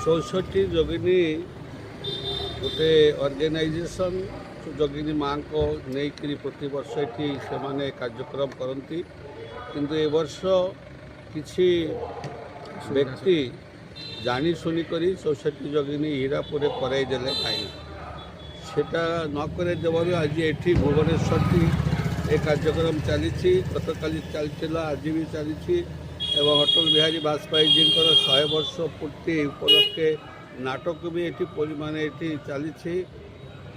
64 जोगिनी गोटे ऑर्गेनाइजेशन जोगिनी माँ को नहीं प्रति वर्ष ये से कार्यक्रम करती किंतु ए वर्ष किसी व्यक्ति जानी शुणिक 64 जोगिनी हीरापुर करईदेले कहीं सेटा नक आज ये भुवनेश्वर ये कार्यक्रम चली गत काली चलता आज भी चली एवं अटल बिहारी वाजपेयी जी 100 वर्ष पूर्ति उपलक्षे नाटक भी ये माने ये चली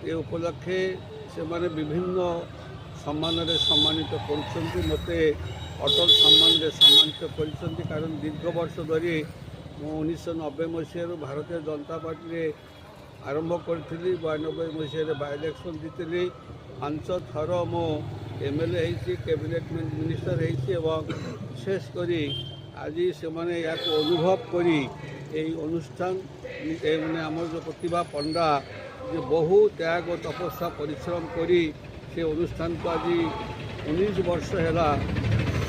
ये उपलक्षे से माने विभिन्न सम्मान सम्मानित कर मते अटल सम्मान सम्मानित कर कारण दीर्घ वर्ष धरी 1990 मसीह भारतीय जनता पार्टी आरंभ करी 92 मसीह बाय इलेक्शन जीतली 5 थर मो एमएलए कैबिनेट मिनिस्टर विशेषकर आज से मैंने या अनुभव करी अनुष्ठान आम जो प्रतिभा पंडा जो बहु त्याग तपस्या परिश्रम करी से अनुष्ठान को आज 19 वर्ष है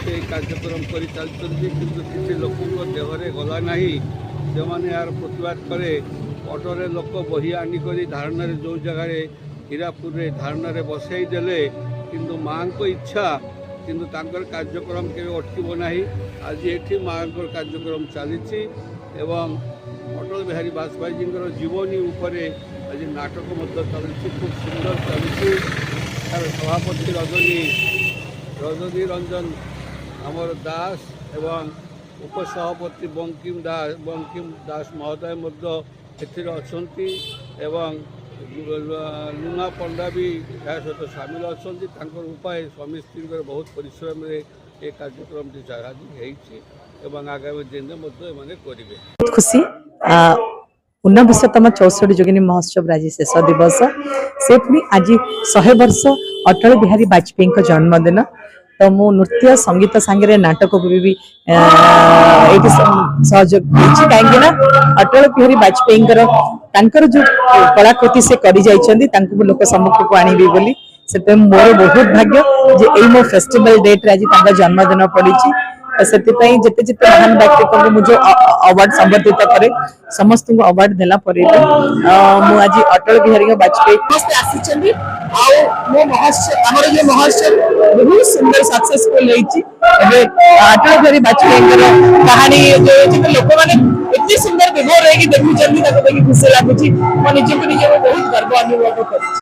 से कार्यक्रम कर चलती किंतु किसी लोक देहरे गला ना से मैंने यार प्रतिवाद करे अटोरे लोक बही आनिक धारणा जो जगार हीरापुर धारणा बसई देले किंतु माँ को इच्छा किंतु तांकर कार्यक्रम के अटक ना आज ये माँ कार्यक्रम चली एवं अटल बिहारी वाजपेयी जी जीवनी उपरे आज नाटक चलती खूब सुंदर चली सभापति रजनी रंजन आमर दास एवं उपसभापति बंकिम दास महोदय अच्छी एवं लुना पंडा भी या सहित सामिल अच्छा उपाय स्वामी स्त्री बहुत परिश्रम ये कार्यक्रम आज आगामी दिन में करेंगे। खुशी 19तम 64 जोगिनी महोत्सव आज शेष दिवस से पुणी आज 100 वर्ष अटल बिहारी वाजपेयी जन्मदिन तो मु नृत्य संगीत सांगे नाटक को भी सहयोग कहीं अटल बिहारी वाजपेयी जो कलाकृति से कर लोक सम्मुख को आनबी बोली से मोर बहुत भाग्य जे एई मो फेस्टिवल डेट आज जन्मदिन पड़ी से जिते जिते महान व्यक्ति को मुझे अवार्ड संबर्धित करे समस्त को अवार्ड देला परे मु आज अटल बिहारी वाजपेयी महोत्सव बहुत सुंदर सक्सेसफुल अटल बिहारी वाजपेयी कहानी जो लोक मैंने इतनी सुंदर विभोर देखुं खुशी लगुच निजे बहुत गर्व अनुभव कर।